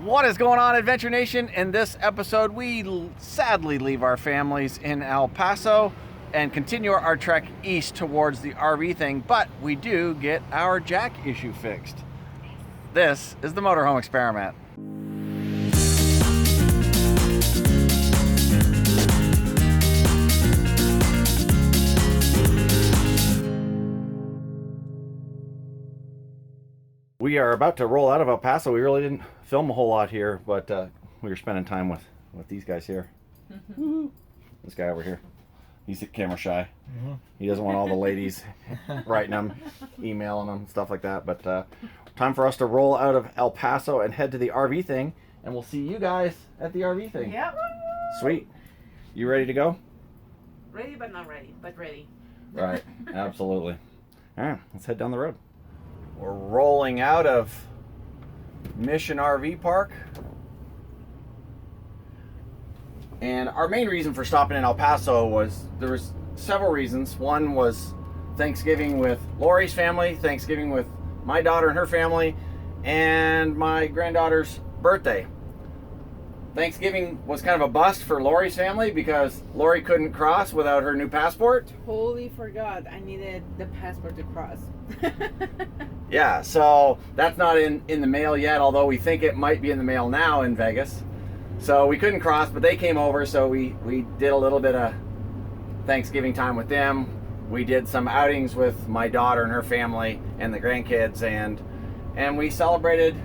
What is going on, Adventure Nation? In this episode, we sadly leave our families in El Paso and continue our trek east towards the RV thing, but we do get our jack issue fixed. This is the Motorhome Experiment. We are about to roll out of El Paso. We really didn't film a whole lot here, but we were spending time with these guys here. This guy over here. He's camera shy. He doesn't want all the ladies writing him, emailing him, stuff like that. But time for us to roll out of El Paso and head to the RV thing, and we'll see you guys at the RV thing. Yep. Sweet. You ready to go? Ready but not ready, but ready. Right, absolutely. All right, let's head down the road. We're rolling out of Mission RV Park. And our main reason for stopping in El Paso was, there was several reasons. One was Thanksgiving with Lori's family, Thanksgiving with my daughter and her family, and my granddaughter's birthday. Thanksgiving was kind of a bust for Lori's family because Lori couldn't cross without her new passport. Totally forgot I needed the passport to cross. Yeah, so that's not in the mail yet, although we think it might be in the mail now in Vegas. So we couldn't cross, but they came over, so we did a little bit of Thanksgiving time with them. We did some outings with my daughter and her family and the grandkids, and we celebrated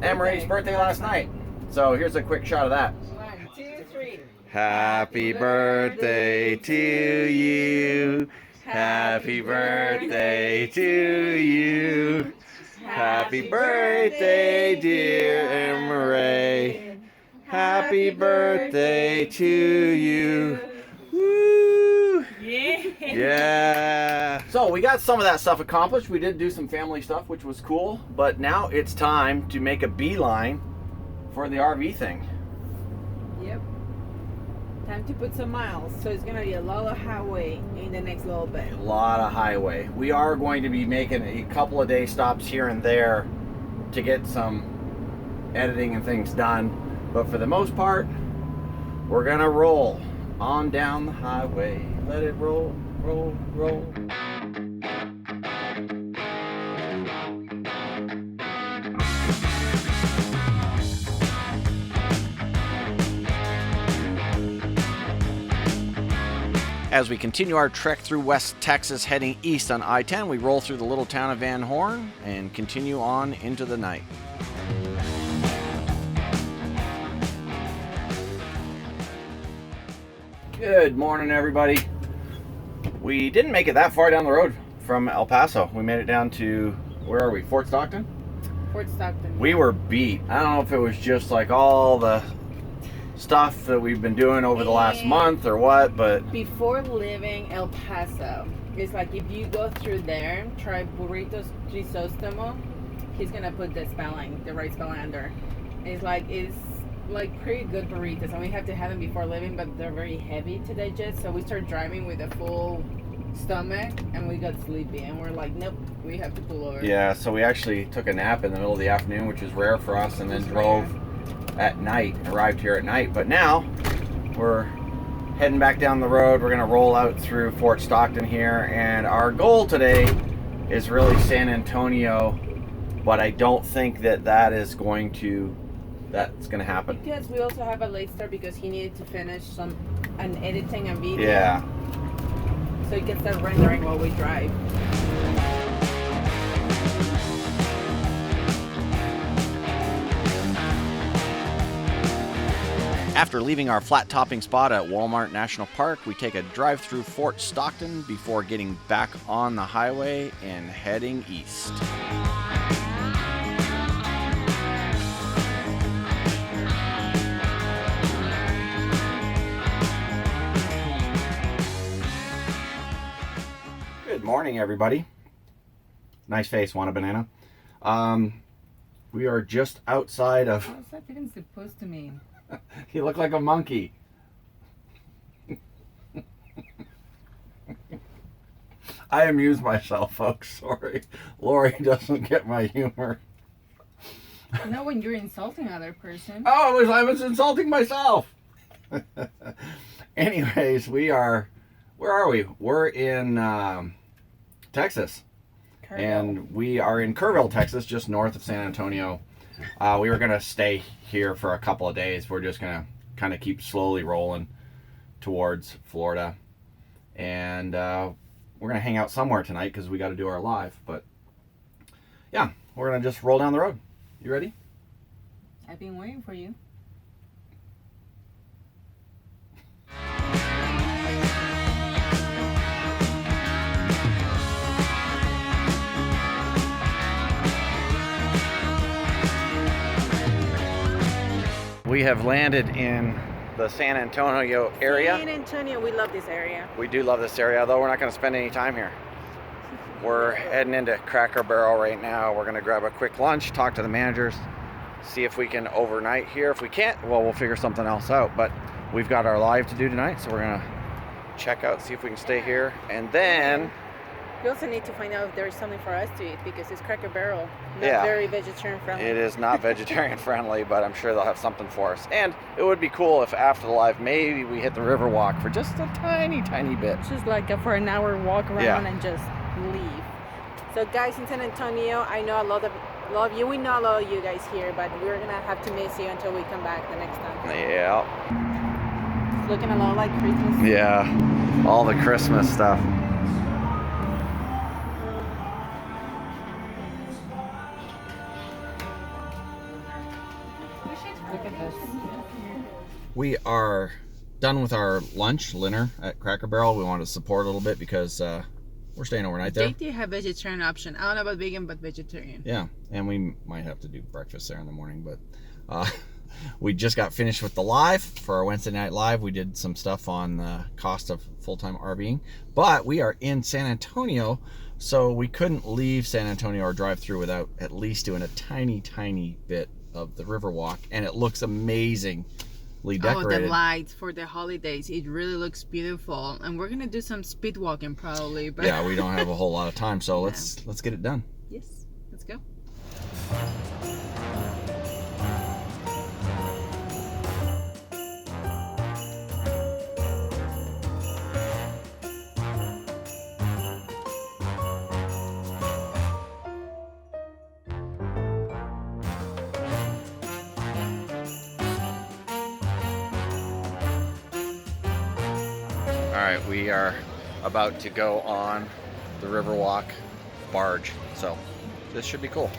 Emery's birthday last night. So here's a quick shot of that. 1, 2, 3. Happy birthday to you. Happy birthday to you. Happy birthday, dear Emery. Happy birthday to you. Woo! Yeah. So we got some of that stuff accomplished. We did do some family stuff, which was cool. But now it's time to make a beeline for the RV thing. Yep. Time to put some miles. So it's going to be a lot of highway in the next little bit. A lot of highway. We are going to be making a couple of day stops here and there to get some editing and things done. But for the most part, we're going to roll on down the highway. Let it roll, roll, roll. As we continue our trek through West Texas heading east on I-10, we roll through the little town of Van Horn and continue on into the night. Good morning, everybody. We didn't make it that far down the road from El Paso. We made it down to, where are we, Fort Stockton? Fort Stockton. We were beat. I don't know if it was just like all the stuff that we've been doing over the last month or what, but before leaving El Paso, it's like if you go through there, try burritos Crisostomo, he's gonna put the right spelling under. It's like pretty good burritos, and we have to have them before leaving, but they're very heavy to digest, so we start driving with a full stomach and we got sleepy and we're like, nope, we have to pull over. Yeah, so we actually took a nap in the middle of the afternoon, which is rare for us, and then drove at night, arrived here at night. But now we're heading back down the road. We're gonna roll out through Fort Stockton here, and our goal today is really San Antonio, but I don't think that's going to happen. Because we also have a late start because he needed to finish an editing and video. Yeah. So he can start rendering while we drive. After leaving our flat topping spot at Walmart National Park, we take a drive through Fort Stockton before getting back on the highway and heading east. Good morning, everybody. Nice face, want a banana? We are just outside of... What's that even supposed to mean? You look like a monkey. I amuse myself, folks. Sorry. Lori doesn't get my humor. Not when you're insulting another person. Oh, I was insulting myself. Anyways, where are we? We're in Texas. Kerrville. And we are in Kerrville, Texas, just north of San Antonio. We were going to stay here for a couple of days. We're just going to kind of keep slowly rolling towards Florida. And we're going to hang out somewhere tonight because we got to do our live. But yeah, we're going to just roll down the road. You ready? I've been waiting for you. We have landed in the San Antonio area. San Antonio, we love this area. We do love this area, although we're not going to spend any time here. We're heading into Cracker Barrel right now. We're going to grab a quick lunch, talk to the managers, see if we can overnight here. If we can't, well, we'll figure something else out. But we've got our live to do tonight, so we're going to check out, see if we can stay here. And then We also need to find out if there's something for us to eat because it's Cracker Barrel. Not Yeah. very vegetarian friendly. it is not vegetarian friendly, but I'm sure they'll have something for us. And it would be cool if after the live, maybe we hit the Riverwalk for just a tiny, tiny bit. Just like for an hour walk around Yeah. and just leave. So guys in San Antonio, I know a lot of you. We know a lot of you guys here, but we're gonna have to miss you until we come back the next time. Yeah. It's looking a lot like Christmas. Yeah. All the Christmas stuff. Look at this. We are done with our lunch, dinner at Cracker Barrel. We wanted to support a little bit because we're staying overnight there. They do have vegetarian option. I don't know about vegan, but vegetarian. Yeah, and we might have to do breakfast there in the morning, but we just got finished with the live for our Wednesday night live. We did some stuff on the cost of full-time RVing, but we are in San Antonio, so we couldn't leave San Antonio or drive through without at least doing a tiny, tiny bit of the Riverwalk, and it looks amazingly decorated. Oh, the lights for the holidays. It really looks beautiful. And we're gonna do some speed walking probably. But Yeah, we don't have a whole lot of time, so let's get it done. Yes, let's go. All right, we are about to go on the Riverwalk barge, so this should be cool.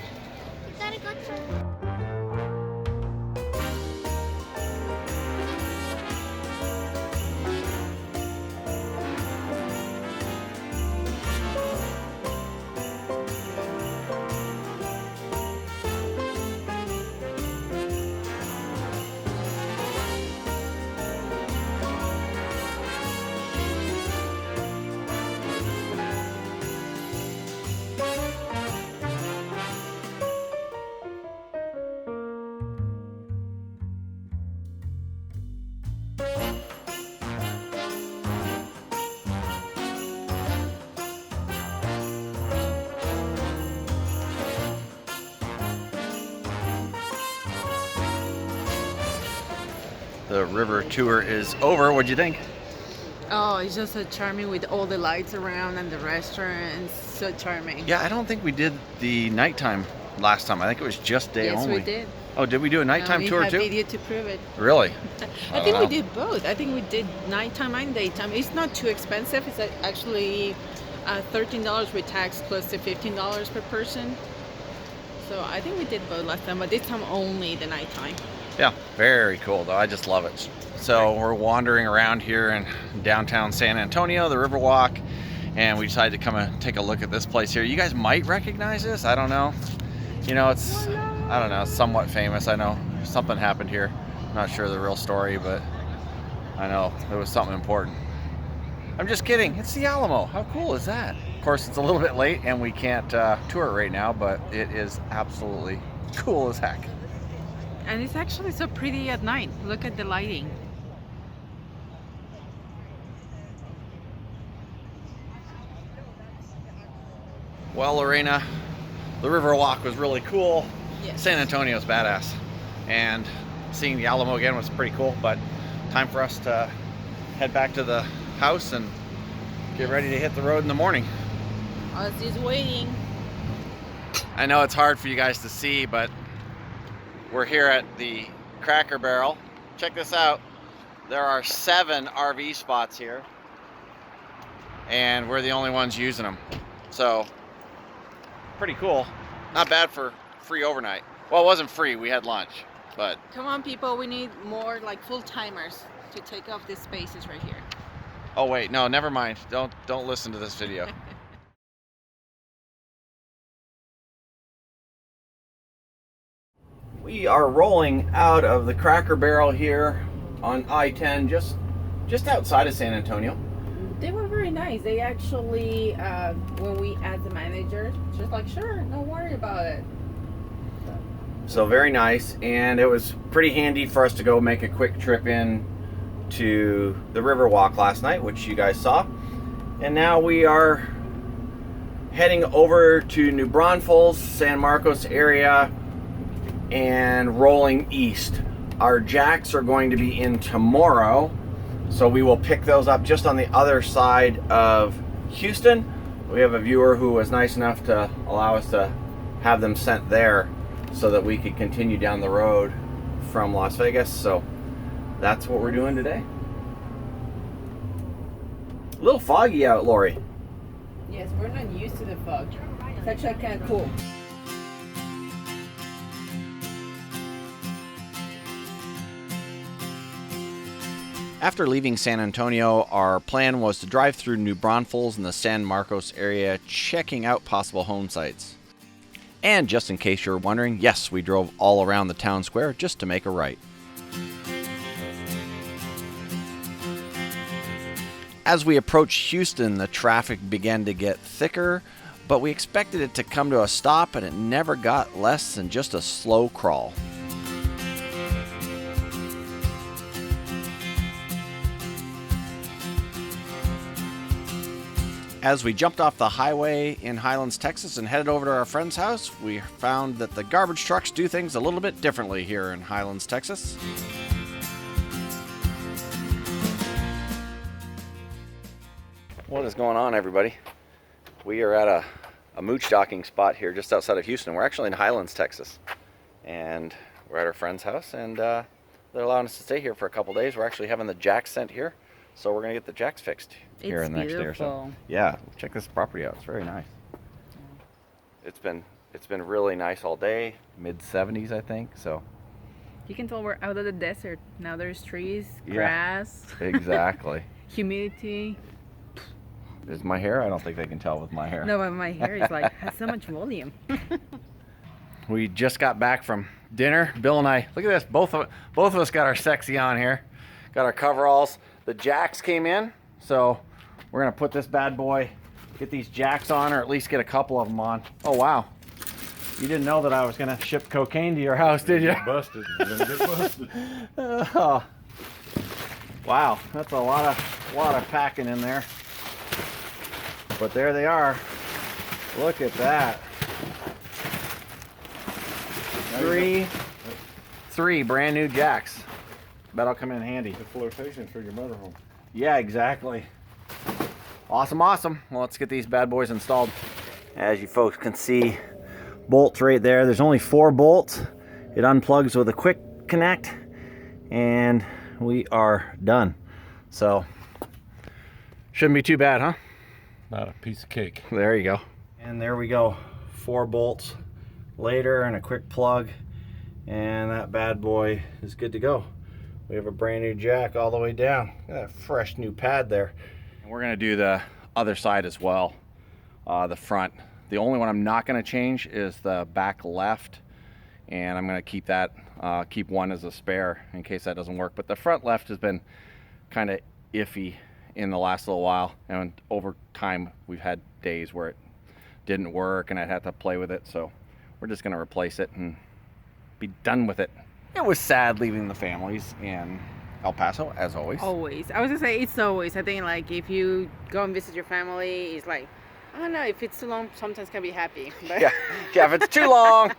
The river tour is over. What'd you think? Oh, it's just so charming with all the lights around and the restaurants. So charming. Yeah, I don't think we did the nighttime last time. I think it was just day Yes, only. we did. Oh, did we do a nighttime tour We too? have video to prove it. Really? I think wow. we did both. I think we did nighttime and daytime. It's not too expensive. It's actually $13 with tax plus the $15 per person. So I think we did both last time, but this time only the nighttime. Yeah, very cool though. I just love it. So we're wandering around here in downtown San Antonio, the Riverwalk, and we decided to come and take a look at this place here. You guys might recognize this. I don't know. You know, it's, I don't know, somewhat famous. I know something happened here. I'm not sure the real story, but I know there was something important. I'm just kidding. It's the Alamo. How cool is that? Of course, it's a little bit late and we can't tour it right now, but it is absolutely cool as heck. And it's actually so pretty at night. Look at the lighting. Well, Lorena, the Riverwalk was really cool. Yes. San Antonio's badass. And seeing the Alamo again was pretty cool, but time for us to head back to the house and get ready to hit the road in the morning. I was just waiting. I know it's hard for you guys to see, but we're here at the Cracker Barrel. Check this out. There are 7 RV spots here, and we're the only ones using them. So, pretty cool. Not bad for free overnight. Well, it wasn't free, we had lunch, but... Come on, people, we need more like full-timers to take up these spaces right here. Oh wait, no, never mind. Don't listen to this video. We are rolling out of the Cracker Barrel here on I-10, just outside of San Antonio. They were very nice. They actually, when we asked the manager, she was like, sure, don't worry about it. So very nice, and it was pretty handy for us to go make a quick trip in to the Riverwalk last night, which you guys saw. And now we are heading over to New Braunfels, San Marcos area, and rolling east. Our jacks are going to be in tomorrow, so we will pick those up just on the other side of Houston. We have a viewer who was nice enough to allow us to have them sent there so that we could continue down the road from Las Vegas. So that's what we're doing today. A little foggy out, Lori. Yes, we're not used to the fog. It's actually kind of cool. After leaving San Antonio, our plan was to drive through New Braunfels and the San Marcos area, checking out possible home sites. And just in case you're wondering, yes, we drove all around the town square just to make a right. As we approached Houston, the traffic began to get thicker, but we expected it to come to a stop, and it never got less than just a slow crawl. As we jumped off the highway in Highlands, Texas and headed over to our friend's house, we found that the garbage trucks do things a little bit differently here in Highlands, Texas. What is going on, everybody? We are at a mooch docking spot here just outside of Houston. We're actually in Highlands, Texas. And we're at our friend's house, and they're allowing us to stay here for a couple days. We're actually having the jacks sent here, so we're going to get the jacks fixed here in the next day or so. Yeah, check this property out. It's very nice. It's been really nice all day, mid-70s, I think. So You can tell we're out of the desert. Now there's trees, grass. Exactly. Humidity. Is my hair? I don't think they can tell with my hair. No, but my hair is like, has so much volume. We just got back from dinner. Bill and I, look at this, both of us got our sexy on here. Got our coveralls. The jacks came in, so we're gonna put this bad boy, get these jacks on, or at least get a couple of them on. Oh wow. You didn't know that I was gonna ship cocaine to your house, did you? Busted. You're gonna get busted. Oh. Wow, that's a lot of packing in there. But there they are. Look at that. Three brand new jacks. That'll come in handy. The flotation for your motorhome. Yeah, exactly. Awesome, awesome. Well, let's get these bad boys installed. As you folks can see, bolts right there. There's only 4 bolts. It unplugs with a quick connect, and we are done. So, shouldn't be too bad, huh? Not a piece of cake. There you go. And there we go. 4 bolts later and a quick plug, and that bad boy is good to go. We have a brand new jack all the way down. Got a fresh new pad there. And we're gonna do the other side as well, the front. The only one I'm not gonna change is the back left, and I'm gonna keep that, keep one as a spare in case that doesn't work. But the front left has been kind of iffy in the last little while, and over time we've had days where it didn't work and I'd have to play with it, so we're just gonna replace it and be done with it. It was sad leaving the families in El Paso, as always. Always. I was gonna say it's always. I think like if you go and visit your family, it's like, I don't know. If it's too long, sometimes can be happy. But Yeah, if it's too long,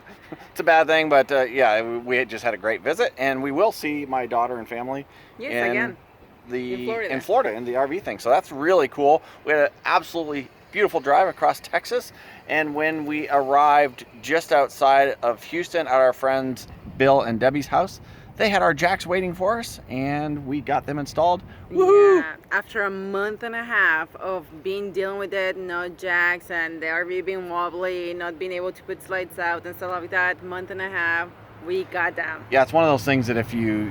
it's a bad thing. But yeah, we just had a great visit, and we will see my daughter and family Yes, in again. in Florida in the RV thing. So that's really cool. We had an absolutely beautiful drive across Texas, and when we arrived just outside of Houston at our friends Bill and Debbie's house, they had our jacks waiting for us, and we got them installed. Woohoo! Yeah, after a month and a half of dealing with it, no jacks, and the RV being wobbly, not being able to put slides out and stuff like that, month and a half, we got them. Yeah, it's one of those things that if you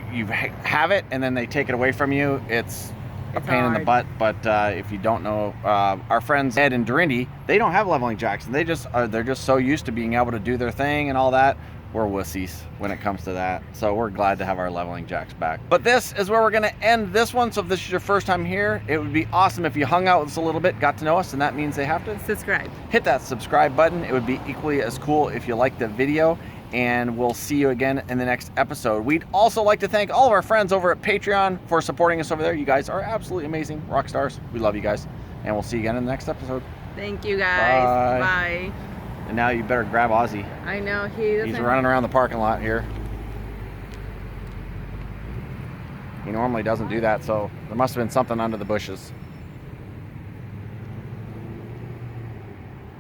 have it and then they take it away from you, it's a pain in the butt. But if you don't know, our friends Ed and Dorindy, they don't have leveling jacks, and they're just so used to being able to do their thing and all that. We're wussies when it comes to that, so we're glad to have our leveling jacks back. But this is where we're going to end this one. So if this is your first time here, it would be awesome if you hung out with us a little bit, got to know us, and that means they have to Subscribe. hit that subscribe button. It would be equally as cool if you liked the video, and we'll see you again in the next episode. We'd also like to thank all of our friends over at Patreon for supporting us over there. You guys are absolutely amazing, rock stars. We love you guys, and we'll see you again in the next episode. Thank you, guys. Bye. Bye. And now you better grab Ozzy. I know He's running around the parking lot here. He normally doesn't do that, so there must have been something under the bushes.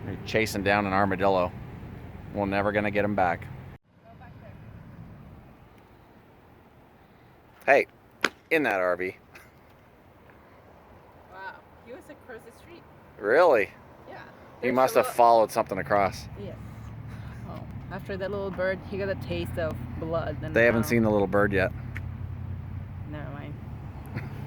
They're chasing down an armadillo. We're never gonna get him back. Hey, in that RV. Wow, he was across the street. Really? Yeah. He must have followed something across. Yes. Oh, after that little bird, he got a taste of blood. And They haven't seen the little bird yet.